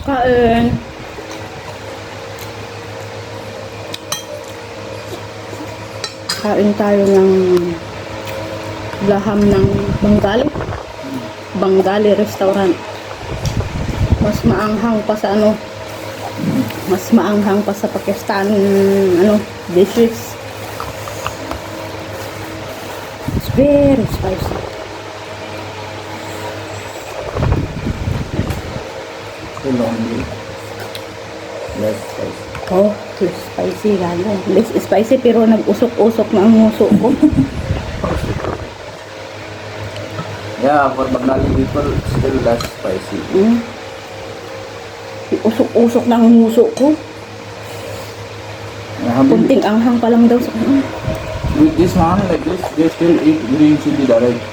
Kain. Kain tayo ng laham ng Bengali. Bengali restaurant. Mas maanghang pa sa ano. Mas maanghang pa sa Pakistan ano, dishes. It's very spicy. Only less spicy. Oh, too spicy lalo. Less spicy pero nag-usok-usok na ang nguso ko. Yeah, for Bengali people, still less spicy. Usok-usok na ang nguso ko. Kunting anghang pa lang daw sa kanya. With this one, like this, they still eat green chili direct.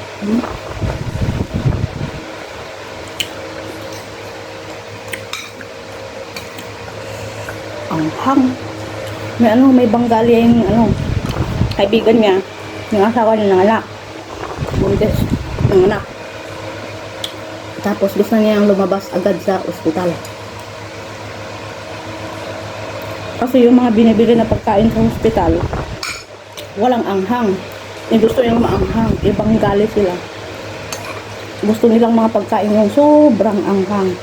Anghang. May Bengali yung kaibigan niya. Yung asawa niya ng anak. Buntis ng anak. Tapos gusto niya lumabas agad sa ospital. Kasi yung mga binibili na pagkain sa ospital, walang anghang. Gusto nilang maanghang. Ibang gali sila. Gusto nilang mga pagkain yung sobrang anghang.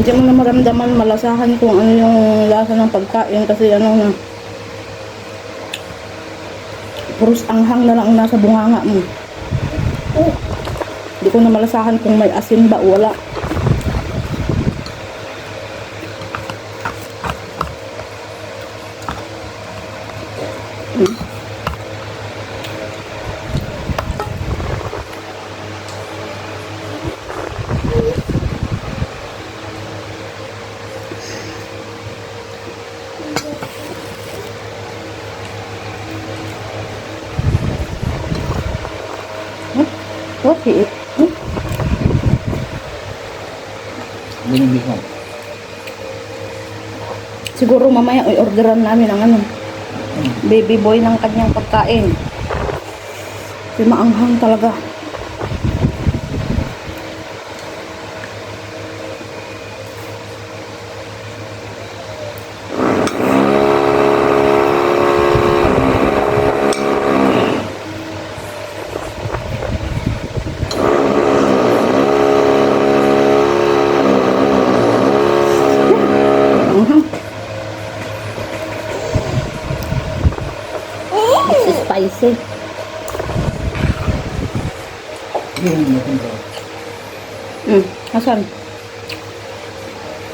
Hindi mo na maramdaman, malasahan kung ano yung lasa ng pagkain kasi puros anghang na lang ang nasa bunganga mo. Hindi ko na malasahan kung may asin ba o wala. What he eat? Binibigyan. Siguro mamaya i-orderan namin ang baby boy ng kanyang pagkain. Kasi maanghang talaga. It's spicy. Asan?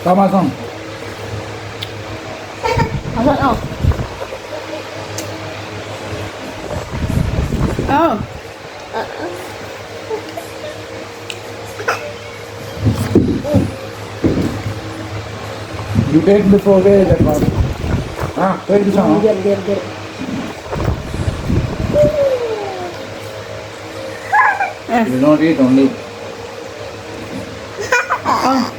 Tama saan? Asan? Oh. Oh. You take before way that one. Take this one. There. You don't eat only. Oh.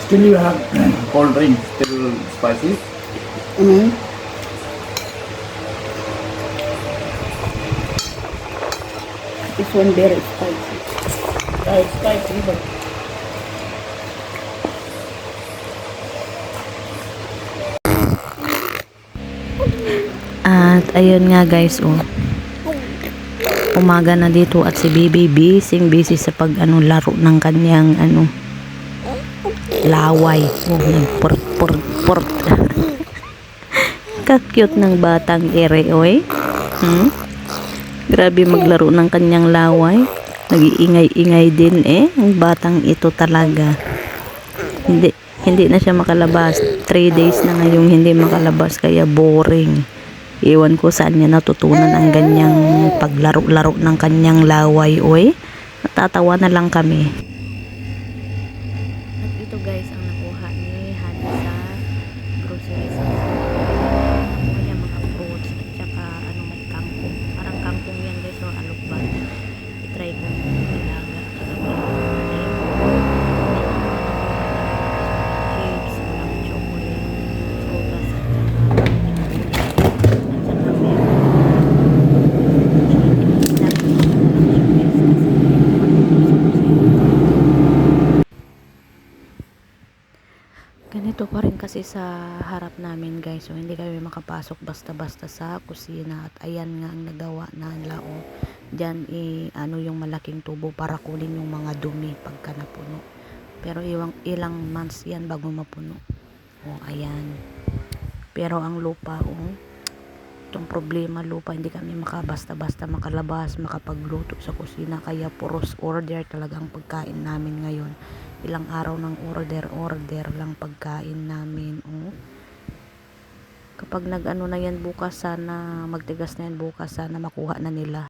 Still you have cold drink, still spicy. Mm. This one very spicy. It's spicy, but At ayun nga guys, oh. Umaga na dito at si Bibi busy sa pag laro ng kanyang laway. Oh, nagport. Ka-cute ng batang ere, oy. Grabe maglaro ng kanyang laway. Nag-iingay-ingay din ang batang ito talaga. Hindi na siya makalabas. 3 days na ngayong hindi makalabas kaya boring. Iwan ko saan niya natutunan ang ganyang paglaro-laro ng kanyang laway, oy. Natatawa na lang kami. At ito guys ang nakuha ni Hani sa grocery sa kaya mga fruits at saka may kangkong. Parang kangkong yan guys, o alukban. I-try ko ilaga. Chips, walang chocolate, sodas at saka ganito pa rin kasi sa harap namin guys, so hindi kami makapasok basta-basta sa kusina. At ayan nga ang nagawa na lao dyan, yung malaking tubo para kunin yung mga dumi pagka napuno, pero ilang months yan bago mapuno. Ayan, pero ang lupa, itong problema lupa, hindi kami makabasta-basta makalabas makapagluto sa kusina, kaya puros order talagang pagkain namin ngayon. Ilang araw ng order lang pagkain namin. Kapag na yan bukas, sana magtigas na yan bukas, sana makuha na nila.